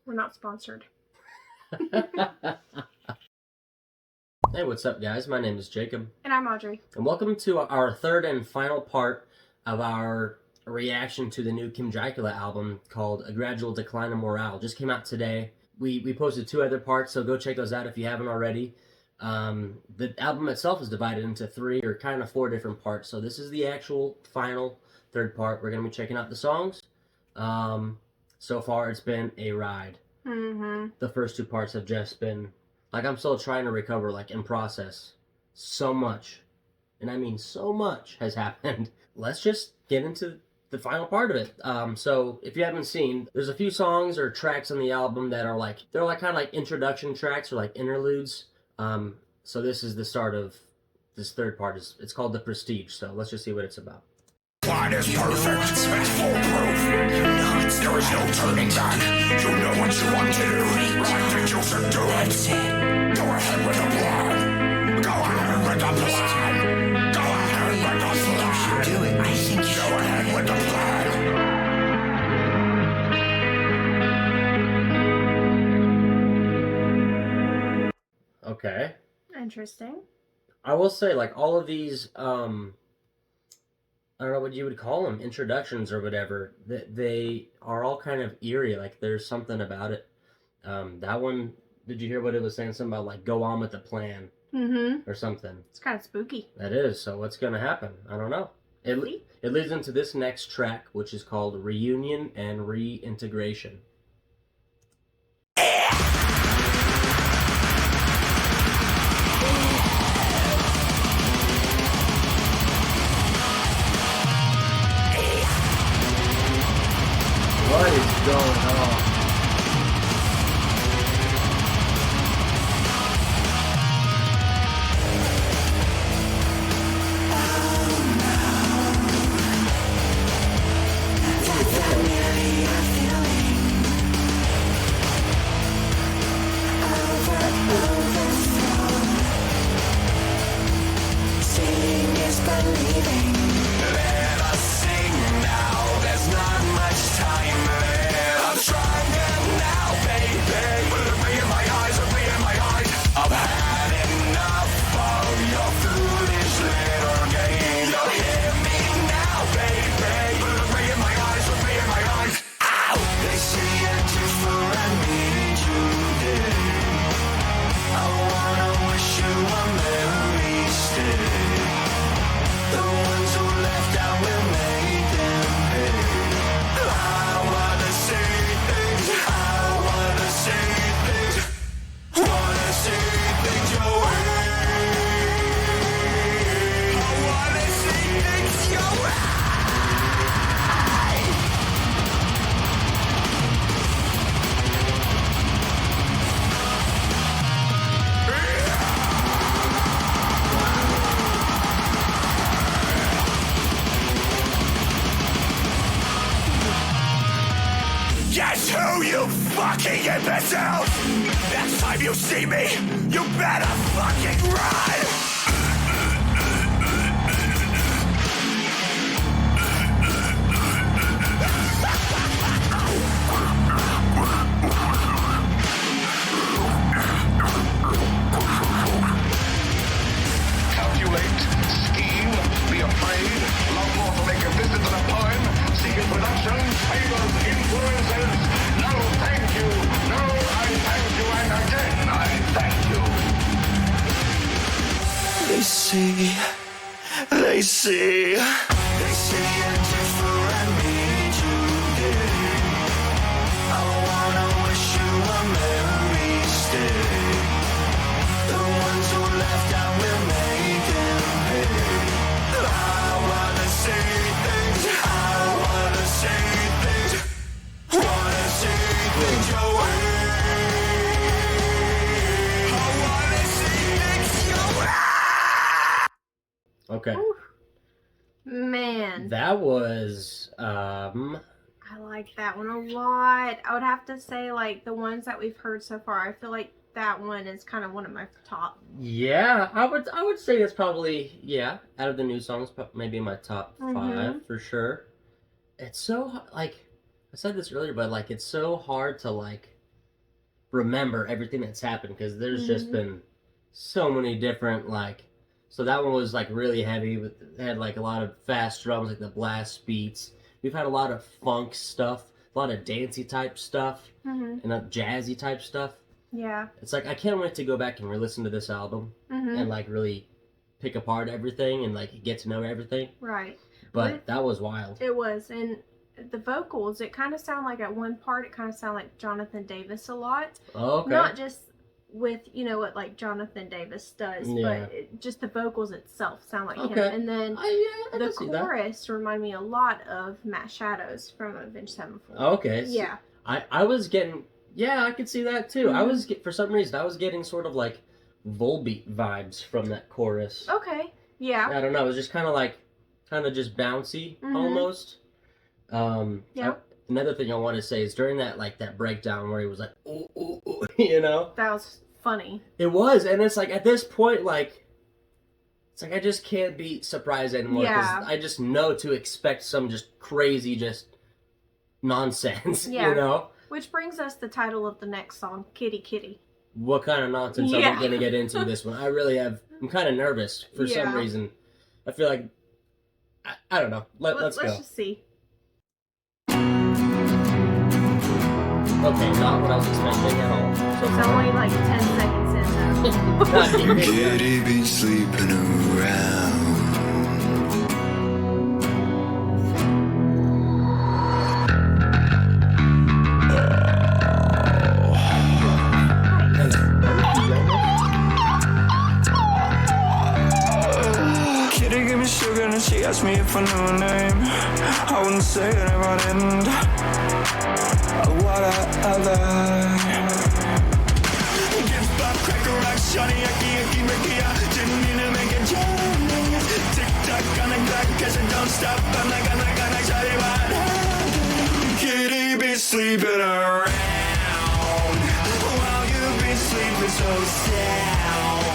We're not sponsored. Hey, what's up, guys? My name is Jacob. And I'm Audrey. And welcome to our third and final part of our reaction to the new Dracula album called A Gradual Decline of Morale. Just came out today. We posted 2 other parts, so go check those out if you haven't already. The album itself is divided into 3 or kind of 4 different parts, so this is the actual final third part. We're going to be checking out the songs. So far, it's been a ride. Mm-hmm. The first 2 parts have just been, like, I'm still trying to recover, like, in process. So much, and I mean so much, has happened. Let's just get into the final part of it. So if you haven't seen, there's a few songs or tracks on the album that are like, they're like kind of like introduction tracks or like interludes. So this is the start of this third part. It's called The Prestige, so let's just see what it's about. Plan is perfect, it's foolproof. There is no turning back. You know what you want to do. I think you should do it. Go ahead with the plan. Go ahead with the plan. Go ahead with the plan. You should do it. I think you should go ahead with the plan. Okay. Interesting. I will say, like, all of these, I don't know what you would call them, introductions or whatever, they are all kind of eerie. Like, there's something about it. That one, did you hear what it was saying? Something about, like, go on with the plan. Mm-hmm. Or something. It's kind of spooky. That is. So what's going to happen? I don't know. It leads into this next track, which is called Reunion and Reintegration. What is going on? Seeing is believing. Let us sing now. There's not much time left. I'm trying now, baby. Look me in my eyes, look me in my eyes. I've had enough of your foolish little games. You'll hear me now, baby. Look me in my eyes, look me in my eyes. Ow! They say you're too far, I need you there. I wanna wish you a merry stay. The ones who left, I will make them pay. I wanna say things, I wanna say things, wanna say things your way. I wanna say things your way. Guess who, you fucking imbecile? Next time you see me, you better fucking run! Calculate, scheme, be afraid, love more to make a visit than a poem, secret production, favors, influences. No, thank you. No, I thank you, and again I thank you. They say you're too far, I need you there. I wanna wish you a merry stay. The ones who left, I will make them pay. I wanna say things, I wanna say things, wanna say things your way. I wanna say things your way. Okay. Ooh. Man. That was, I like that one a lot. I would have to say, like, the ones that we've heard so far, I feel like that one is kind of one of my top. yeah, I would say it's probably, yeah, out of the new songs, maybe my top 5 for sure. It's so, like, I said this earlier, but, like, it's so hard to, like, remember everything that's happened, because there's just Mhm. been so many different, like, so that one was like really heavy, it had like a lot of fast drums, like the blast beats. We've had a lot of funk stuff, a lot of dancey type stuff, Mhm. and jazzy type stuff. Yeah. It's like I can't wait to go back and re-listen to this album Mhm. and like really pick apart everything and like get to know everything. Right. But that was wild. It was, and the vocals, it kind of sounded like at one part, it kind of sounded like Jonathan Davis a lot. Oh, okay. Not just with, you know, what like Jonathan Davis does, Yeah. but just the vocals itself sound like him. Okay. And then I the can see that. chorus reminded me a lot of Matt Shadows from Avenged Sevenfold. Okay. So Yeah. I was getting, yeah, I could see that too. I Mhm. was for some reason I was getting sort of like Volbeat vibes from that chorus. Okay. Yeah. I don't know. It was just kind of just bouncy Mhm. almost. Yeah. Another thing I want to say is during that breakdown where he was like, ooh, ooh, ooh, you know, That was funny. it was, and it's like at this point, like, it's like I just can't be surprised anymore because Yeah. I just know to expect some just crazy, just nonsense. Yeah. You know, Which brings us the title of the next song, Kitty Kitty. what kind of nonsense are Yeah. we gonna get into this one? I really have. I'm kind of nervous for some Yeah. reason. I feel like I don't know. Let's go. just see. Okay, not what I was expecting at all. So It's far. only like 10 seconds in though. Not even. Kitty be sleeping around. Kitty give me sugar and she asked me if I knew her name. I wouldn't say it if I didn't. Whatever. Gives Bob Cracker Rock, Shawty, Yucky, Ricky, didn't mean to make a joke. Tick tock on the clock, cause it don't stop. I'm like, Shawty, what? Kitty be sleeping around while you be sleeping so sound.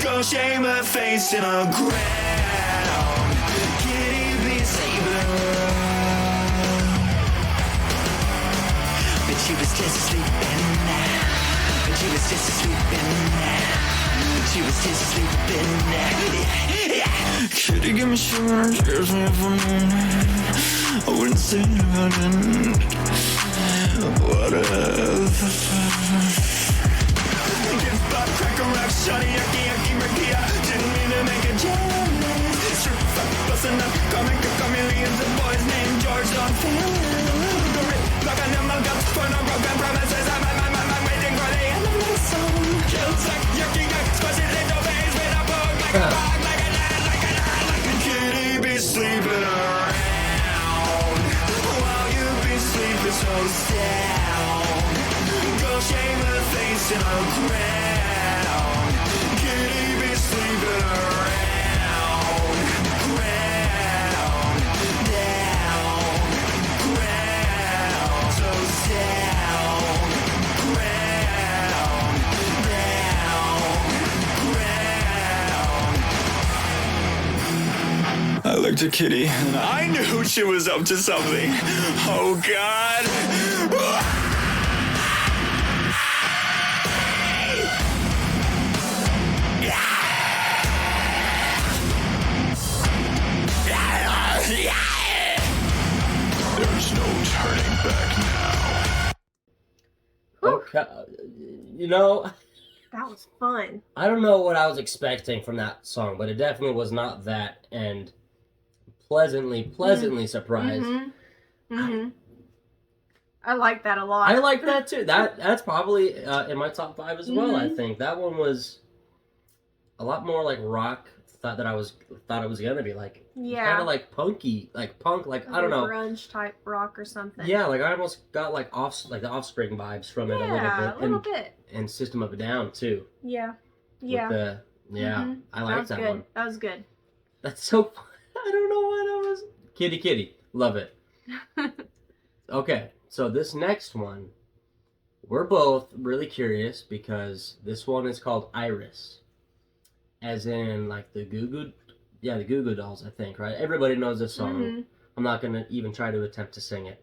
Go shame her face in the ground. Kitty be sleeping around. But she was just sleeping now. But she was just sleeping now. But she was just sleeping now. Yeah. Kitty give me sugar and scares me if I'm I wouldn't say it if I didn't. Whatever. Give Bob Cracker Rock, Shawty, Yucky, Ricky, didn't mean to make a joke. Strip fuck, bustin' up, comic chameleons, the boy's named George, don't feel it. Like I never got for no broken promises. I'm waiting for the end of the song. Kill suck, yucky, squashes into face with a bug, like a bug, like a dad, like a dad, like a kitty be sleeping around while you be sleeping so sound. Go shame her face in the ground. Kitty be sleeping around, ground, down, ground, so sound, ground, down, ground. I looked at Kitty and I knew she was up to something. Oh God. There's no turning back now. Okay, you know, That was fun. I don't know what I was expecting from that song, but it definitely was not that, and pleasantly surprised. Mm-hmm. Mm-hmm. I like that a lot. I like that too. That's probably in my top 5 as well. I Mhm. think that one was a lot more like rock. Thought it was gonna be like Yeah. kind of like punky, like punk, like I don't know. Grunge type rock or something. Yeah, like I almost got like the Offspring vibes from it Yeah, a little bit, bit. and System of a Down too. Yeah. With Yeah. yeah, I like was that good. one. That was good. That's so fun. I don't know what I was. Kitty, love it. Okay, so this next one, we're both really curious because this one is called Iris, as in like the Goo Goo Dolls, I think, right? Everybody knows this song. Mhm. I'm not gonna even try to attempt to sing it,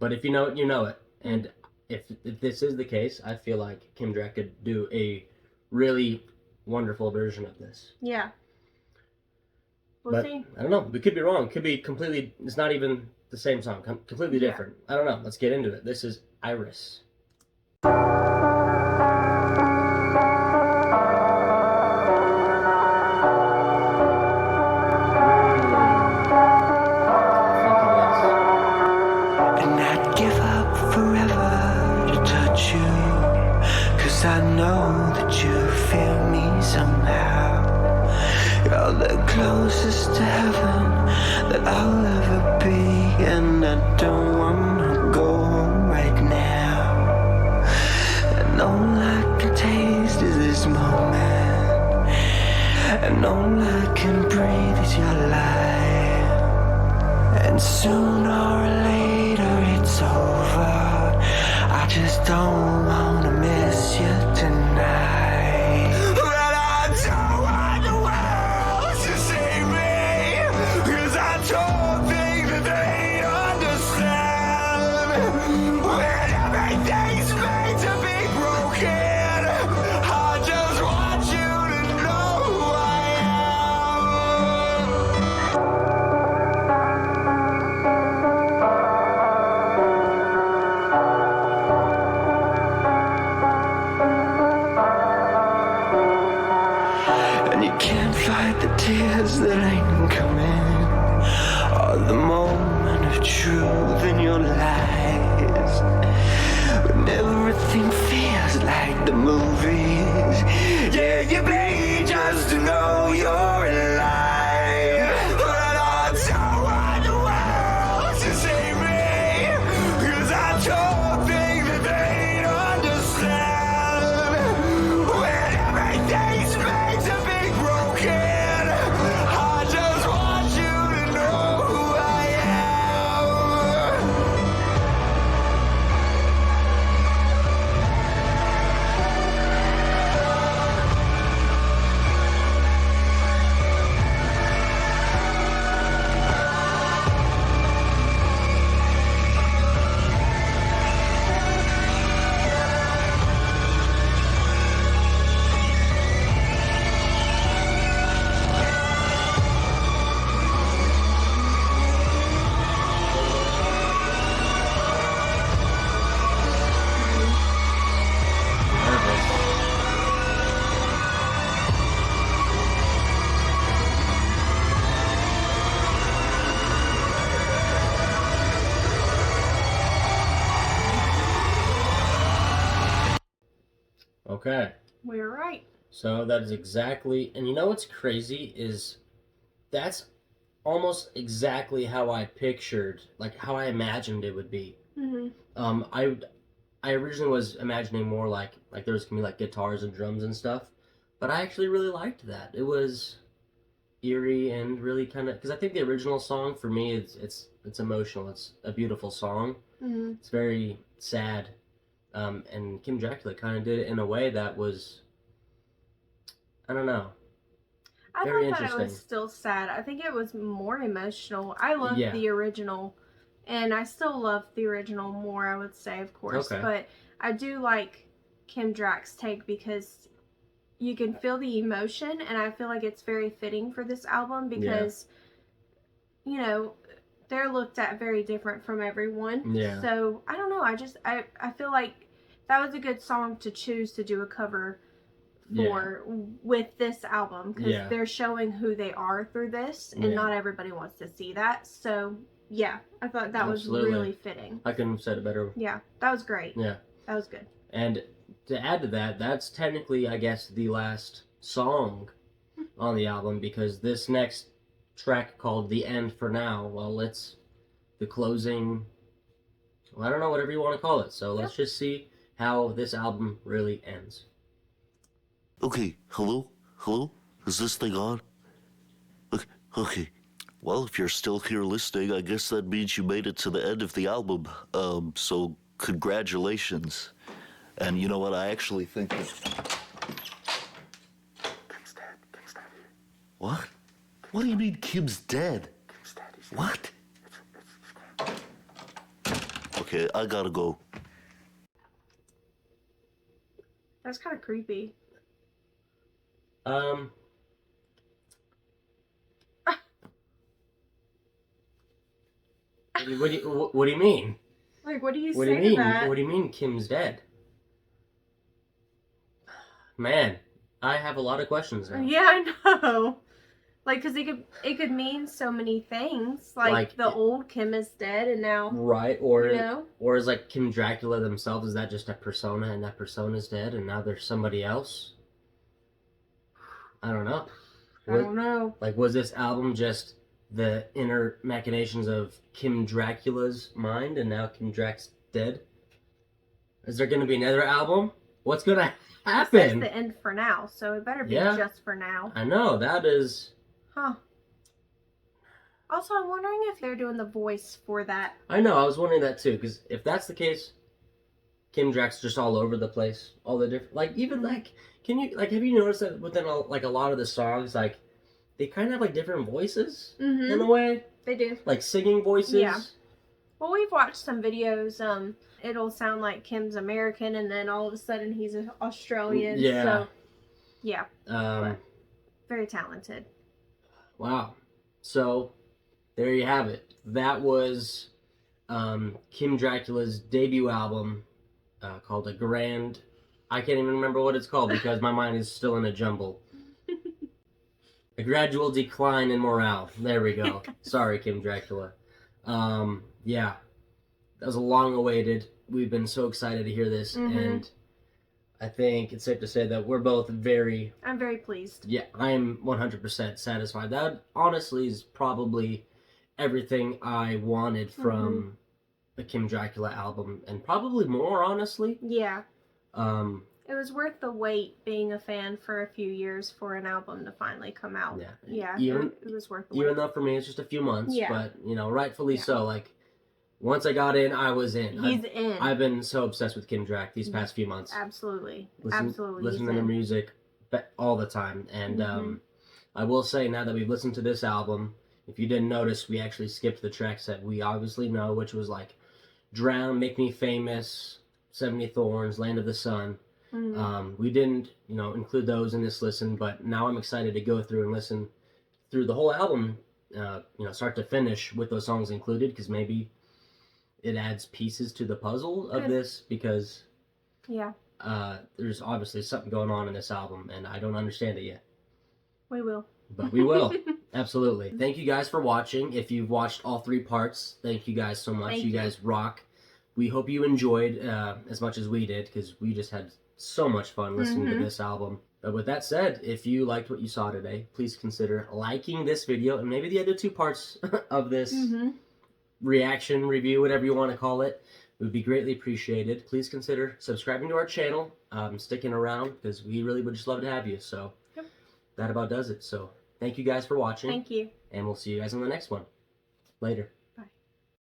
but if you know it, you know it. And if this is the case, I feel like Kim Drac could do a really wonderful version of this. Yeah. We'll But see. I don't know. We could be wrong. Could be completely. It's not even the same song. Completely Yeah. different. I don't know. Let's get into it. This is Iris. And I'd give up forever to touch you, 'cause I know that you feel me somehow. You're the closest to heaven that I'll ever be, and I don't wanna go home right now. And all I can taste is this moment, and all I can breathe is your light. And sooner or later it's over. I just don't wanna miss you tonight. But I don't want the world to see me, 'cause I don't think that they understand. When everything's made to be broken, I just want you to know who I am. And you can't fight the tears that ain't coming, or the moment of truth in your lies. When everything feels like the movies, yeah, you bleed just to know you're alive. But I don't want the world to see me, 'cause I don't think that they understand. When everything's made to be broken, I just want you to know who I am. Okay. We were right. So that is exactly, and you know what's crazy is that's almost exactly how I pictured, like how I imagined it would be. Mm-hmm. I originally was imagining more like there was gonna be like guitars and drums and stuff, but I actually really liked that. It was eerie and really kind of, because I think the original song for me it's emotional. It's a beautiful song. Mm-hmm. It's very sad, and Kim Dracula kind of did it in a way that was, I don't know. I Very thought that it was interesting. still sad. I think it was more emotional. I love Yeah. the original, and I still love the original more, I would say, of course. Okay. But I do like Kim Drac's take because you can feel the emotion, and I feel like it's very fitting for this album because, you know, they're looked at very different from everyone. Yeah. So, I don't know. I feel like that was a good song to choose to do a cover for with this album because they're showing who they are through this, and not everybody wants to see that. So yeah, I thought that Absolutely. was really fitting. I couldn't have said it better. Yeah, that was great. Yeah. That was good. And to add to that, that's technically, I guess, the last song on the album, because this next track called The End for Now, well, it's the closing, well, I don't know, whatever you want to call it. So let's just see how this album really ends. Okay, hello? Hello? Is this thing on? Okay. Well, if you're still here listening, I guess that means you made it to the end of the album. So congratulations. And you know what, I actually think that... Kim's dead. Kim's dead. What? What do you mean Kim's dead? Kim's dead. He's What? Okay, I gotta go. That's kind of creepy. What do you mean? Like, what do you What say do you mean? to that? What do you mean Kim's dead? Man, I have a lot of questions now. Yeah, I know. Like, because it could mean so many things. Like the old Kim is dead, and now right, or you know, or is like Kim Dracula themselves? Is that just a persona, and that persona's dead, and now there's somebody else? I don't know. I don't know. Like, was this album just the inner machinations of Kim Dracula's mind, and now Kim Drac's dead? Is there going to be another album? What's going to happen? It says the end for now, so it better be just for now. I know, that is... Huh. Also, I'm wondering if they're doing the voice for that. I know, I was wondering that too, because if that's the case, Kim Drac's just all over the place. All the different... Like, even, like... Can you... Like, have you noticed that within, like, a lot of the songs, like, they kind of have, like, different voices? Mm-hmm. In a way? They do. Like, singing voices? Yeah. Well, we've watched some videos. It'll sound like Kim's American, and then all of a sudden he's Australian. Yeah. So, yeah. But very talented. Wow. So, there you have it. That was Kim Dracula's debut album called I can't even remember what it's called because my mind is still in a jumble. A Gradual Decline in Morale. There we go. Sorry, Kim Dracula. Yeah. That was a long awaited. We've been so excited to hear this, and I think it's safe to say that we're both I'm very pleased. Yeah, I am 100% satisfied. That honestly is probably everything I wanted from the Kim Dracula album, and probably more, honestly. Yeah. It was worth the wait being a fan for a few years for an album to finally come out. Yeah. It was worth the wait. Even though for me it's just a few months, but, you know, rightfully so. Like, once I got in, I was in. He's in. I've been so obsessed with Kim Drac these past few months. Absolutely. Listen to the music all the time. And I will say, now that we've listened to this album, if you didn't notice, we actually skipped the tracks that we obviously know, which was like Drown, Make Me Famous, 70 Thorns, Land of the Sun. We didn't, you know, include those in this listen, but now I'm excited to go through and listen through the whole album, you know, start to finish with those songs included, because maybe it adds pieces to the puzzle of this, because there's obviously something going on in this album, and I don't understand it yet. We will. But we will. Absolutely. Thank you guys for watching. If you've watched all 3 parts, thank you guys so much. You guys rock. We hope you enjoyed as much as we did, because we just had so much fun listening to this album. But with that said, if you liked what you saw today, please consider liking this video and maybe the other 2 parts of this reaction, review, whatever you want to call it. It would be greatly appreciated. Please consider subscribing to our channel, sticking around, because we really would just love to have you. So that about does it. So thank you guys for watching. Thank you. And we'll see you guys on the next one. Later.